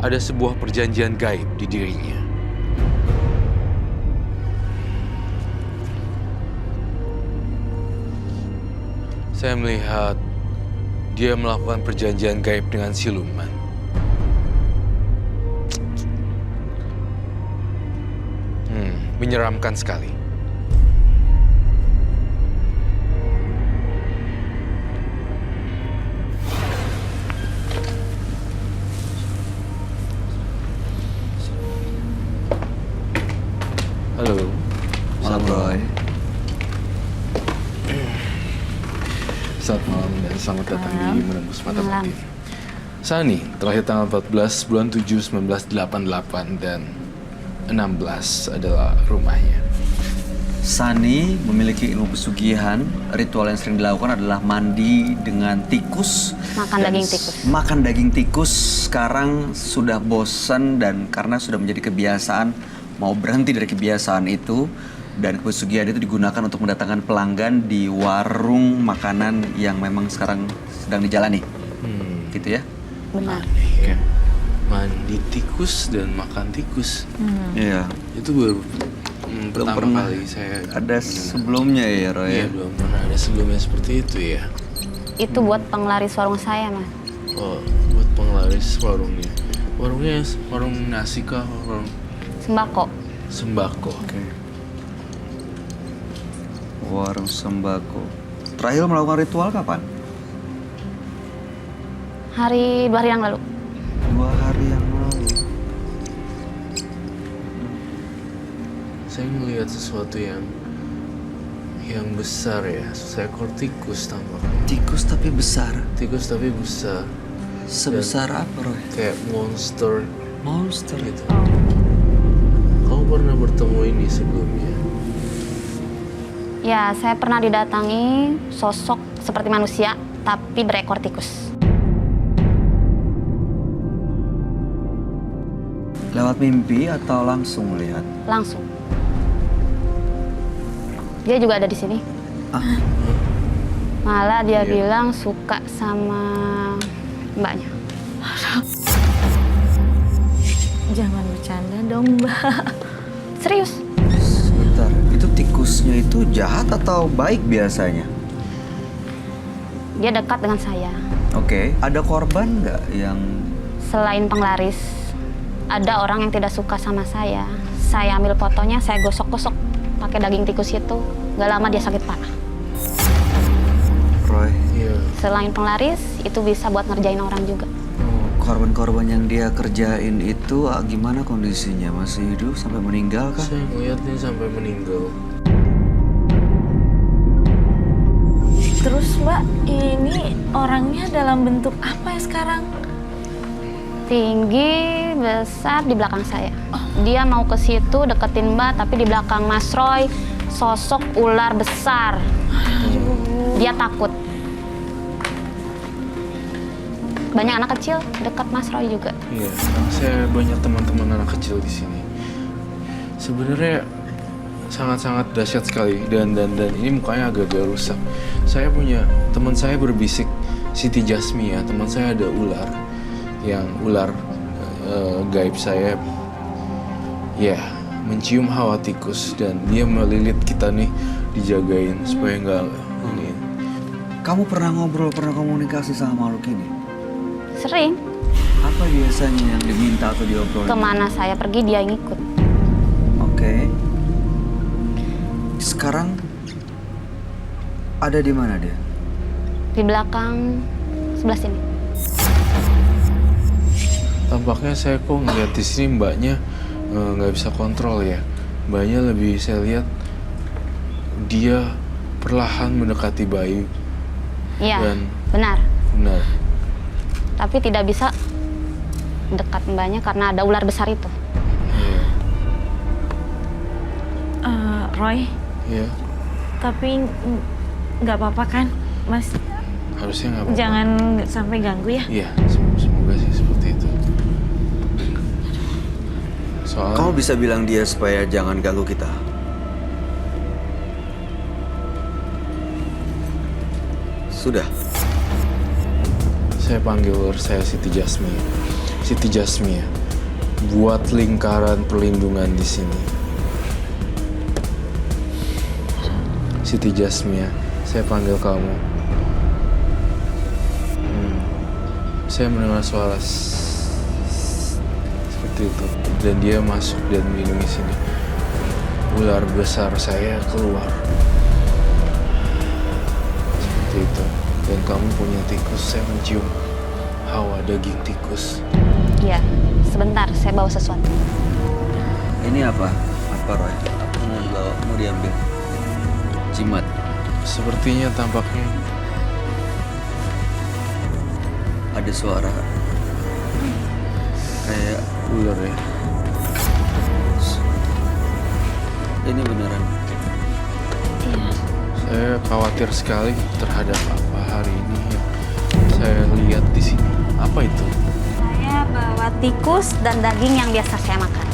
ada sebuah perjanjian gaib di dirinya. Saya melihat dia melakukan perjanjian gaib dengan siluman. Menyeramkan sekali. Halo. Malam, Roy. Selamat malam dan selamat datang di Menembus Mata Batin. Sani, terakhir tanggal 14 bulan 7 1988 dan 16 adalah rumahnya. Sani memiliki ilmu pesugihan. Ritual yang sering dilakukan adalah mandi dengan tikus. Makan daging tikus. Makan daging tikus. Sekarang sudah bosan dan karena sudah menjadi kebiasaan, mau berhenti dari kebiasaan itu. Dan pesugihan itu digunakan untuk mendatangkan pelanggan di warung makanan yang memang sekarang sedang dijalani. Gitu ya? Benar. Ya. Mandi tikus dan makan tikus. Iya. Itu baru Belum pertama pernah kali saya ada mendengar. sebelumnya ya, Roy? Iya, belum pernah ada sebelumnya seperti itu ya. Itu buat penglaris warung saya, Mas. Oh, buat penglaris warungnya. Warungnya warung nasi kah? Warung Sembako. sembako. Oke. Warung sembako. Terakhir melakukan ritual kapan? 2 hari yang lalu. 2 hari yang lalu. Saya melihat sesuatu yang besar ya, seekor tikus tampaknya. Tikus tapi besar. Tikus tapi besar, Sebesar apa, Roy? kayak monster Monster. gitu. Kamu pernah bertemu ini sebelumnya? Ya, saya pernah didatangi sosok seperti manusia, tapi berekor tikus. Lewat mimpi atau langsung melihat? Langsung. Dia juga ada di sini. Ah, Malah dia Iya. bilang suka sama mbaknya. Jangan bercanda dong, Mbak. Serius? sebentar. Itu tikusnya itu jahat atau baik biasanya? Dia dekat dengan saya. Oke. Ada korban nggak yang... Selain penglaris, ada orang yang tidak suka sama saya. Saya ambil fotonya, saya gosok-gosok pakai daging tikus itu. Gak lama dia sakit parah. Roy, Iya. Selain penglaris, itu bisa buat ngerjain orang juga. korban-korban yang dia kerjain itu gimana kondisinya? Masih hidup sampai meninggal kah? Saya melihatnya sampai meninggal. Terus, Mbak, ini orangnya dalam bentuk apa ya sekarang? Tinggi, besar di belakang saya. Dia mau ke situ deketin Mbak, tapi di belakang Mas Roy sosok ular besar. Dia takut. Banyak anak kecil dekat Mas Roy juga. Iya, saya banyak teman-teman anak kecil di sini. Sebenarnya sangat-sangat dahsyat sekali dan ini mukanya agak-agak rusak. Saya punya teman saya berbisik, Siti Jasmi ya, teman saya ada ular yang gaib saya ya mencium hawa tikus dan dia melilit kita nih, dijagain supaya nggak ini. Kamu pernah ngobrol, pernah komunikasi sama makhluk ini? Sering. Apa biasanya yang diminta atau diobrolin? Kemana saya pergi dia ngikut. Oke. Sekarang ada di mana dia? Di belakang sebelah sini. Tampaknya saya kok ngeliat di sini mbaknya nggak bisa kontrol ya. Mbaknya lebih saya lihat dia perlahan mendekati Bayu. Iya, Dan- benar. Benar. Tapi tidak bisa dekat mbaknya karena ada ular besar itu. Iya. Roy, Iya. tapi nggak apa-apa kan, Mas? Harusnya nggak apa-apa. Jangan sampai ganggu ya. Iya, semoga sih seperti itu. Soalnya Kamu bisa bilang dia supaya jangan ganggu kita. Sudah. saya panggil saya Siti Jasmi. Siti Jasmia, buat lingkaran perlindungan di sini. Siti Jasmia, saya panggil kamu. Saya mendengar suara seperti itu, dan dia masuk dan melindungi sini. Ular besar saya keluar. Seperti itu. Dan kamu punya tikus, saya mencium hawa daging tikus. Iya, sebentar saya bawa sesuatu. Ini apa? Apa Roy? Apa mau dibawa? Mau diambil? Jimat. Sepertinya tampaknya Ada suara kayak ular ya. ini beneran. Saya khawatir sekali terhadap apa hari ini yang saya lihat di sini. Apa itu? Saya bawa tikus dan daging yang biasa saya makan.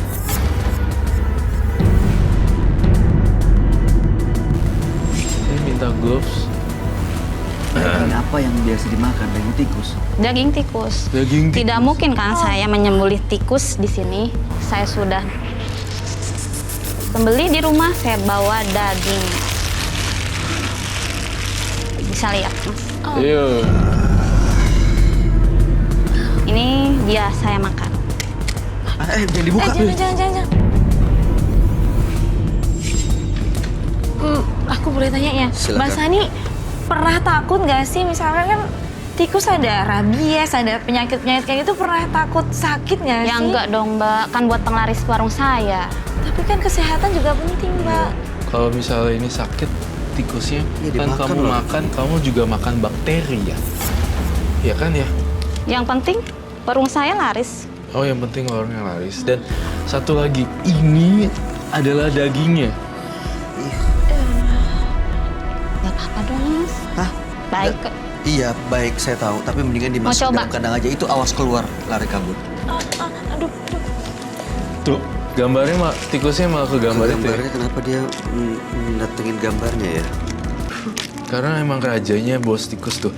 Saya minta gloves. Daging apa yang biasa dimakan? Daging tikus. Daging tikus. Daging tikus. Tidak mungkin kan saya menyembelih tikus di sini. Saya sudah sembelih di rumah, saya bawa daging. Bisa lihat, Mas. Iya. Ini dia saya makan. Jangan dibuka. Jangan. Aku boleh tanya ya, Silakan. Mbak Sani pernah takut nggak sih? Misalkan kan tikus ada rabies, ada penyakit-penyakit kayak gitu, pernah takut sakit nggak sih? Ya enggak dong, Mbak. Kan buat penglaris warung saya. Tapi kan kesehatan juga penting, Mbak. Kalau misalnya ini sakit tikusnya, Ya, kan dimakan kamu loh. makan, kamu juga makan bakteri ya. Ya kan ya? Yang penting warung saya laris. Oh, yang penting warungnya laris. Dan satu lagi, ini adalah dagingnya. Gak apa-apa dong, Mas. Hah? Baik kok. Iya, baik saya tahu. Tapi mendingan dimasukin coba? dalam kandang aja. Itu awas keluar, lari kabur. Aduh. Tuh, gambarnya tikusnya malah ke gambar itu ya. Gambarnya kenapa dia datengin gambarnya ya? Karena emang rajanya bos tikus tuh.